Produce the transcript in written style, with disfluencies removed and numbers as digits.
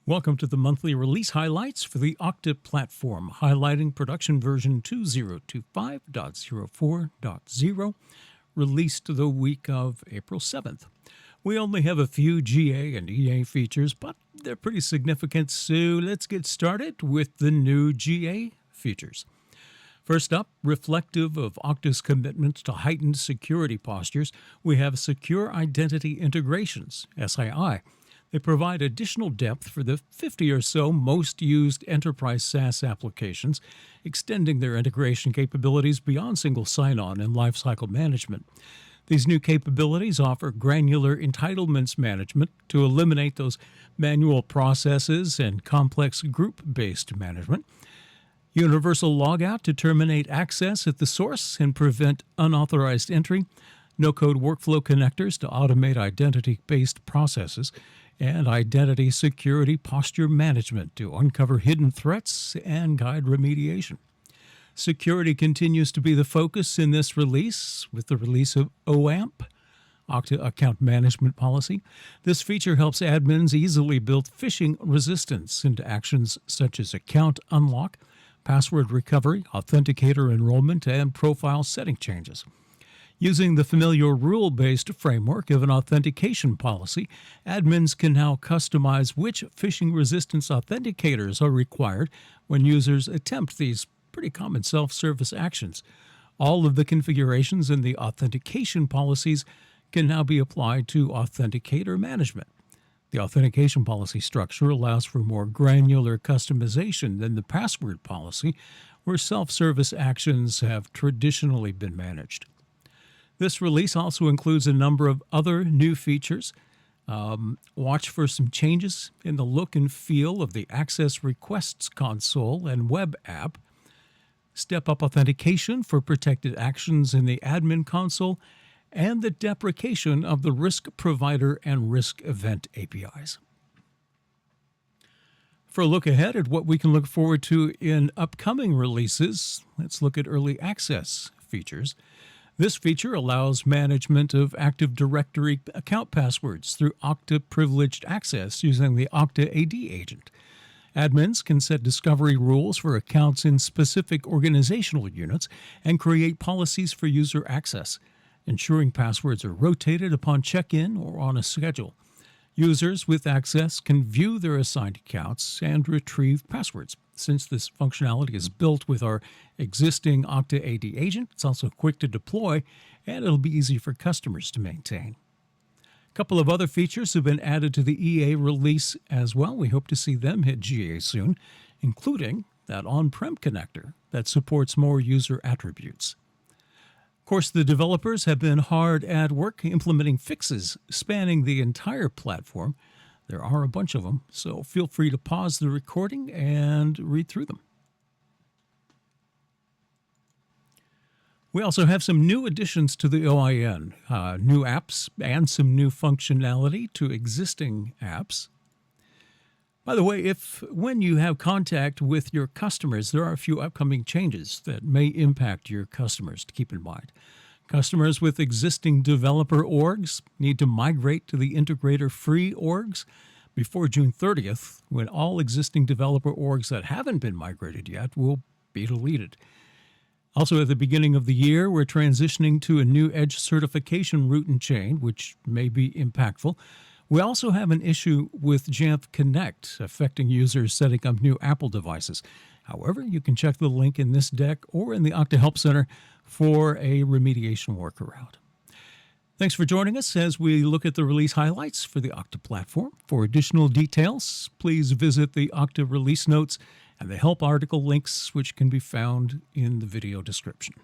Welcome to the monthly release highlights for the Okta platform, highlighting production version 2025.04.0, released the week of April 7th. We only have a few GA and EA features, but they're pretty significant, so let's get started with the new GA features. First up, reflective of Okta's commitment to heightened security postures, we have Secure Identity Integrations, SII. They provide additional depth for the 50 or so most used enterprise SaaS applications, extending their integration capabilities beyond single sign-on and lifecycle management. These new capabilities offer granular entitlements management to eliminate those manual processes and complex group-based management, universal logout to terminate access at the source and prevent unauthorized entry, no-code workflow connectors to automate identity-based processes, and identity security posture management to uncover hidden threats and guide remediation. Security continues to be the focus in this release with the release of OAMP, Okta Account Management Policy. This feature helps admins easily build phishing resistance into actions such as account unlock, password recovery, authenticator enrollment, and profile setting changes. Using the familiar rule-based framework of an authentication policy, admins can now customize which phishing resistance authenticators are required when users attempt these pretty common self-service actions. All of the configurations in the authentication policies can now be applied to authenticator management. The authentication policy structure allows for more granular customization than the password policy, where self-service actions have traditionally been managed. This release also includes a number of other new features. Watch for some changes in the look and feel of the Access Requests console and web app. Step-up authentication for protected actions in the admin console, and the deprecation of the risk provider and risk event APIs. For a look ahead at what we can look forward to in upcoming releases, let's look at early access features. This feature allows management of Active Directory account passwords through Okta Privileged Access using the Okta AD agent. Admins can set discovery rules for accounts in specific organizational units and create policies for user access, ensuring passwords are rotated upon check-in or on a schedule. Users with access can view their assigned accounts and retrieve passwords. Since this functionality is built with our existing Okta AD agent, it's also quick to deploy, and it'll be easy for customers to maintain. A couple of other features have been added to the EA release as well. We hope to see them hit GA soon, including that on-prem connector that supports more user attributes. Of course, the developers have been hard at work implementing fixes spanning the entire platform. There are a bunch of them, so feel free to pause the recording and read through them. We also have some new additions to the OIN, new apps and some new functionality to existing apps. By the way, when you have contact with your customers, there are a few upcoming changes that may impact your customers to keep in mind. Customers with existing developer orgs need to migrate to the integrator-free orgs before June 30th, when all existing developer orgs that haven't been migrated yet will be deleted. Also, at the beginning of the year, we're transitioning to a new Edge certification route and chain, which may be impactful. We also have an issue with Jamf Connect affecting users setting up new Apple devices. However, you can check the link in this deck or in the Okta Help Center for a remediation workaround. Thanks for joining us as we look at the release highlights for the Okta platform. For additional details, please visit the Okta release notes and the help article links, which can be found in the video description.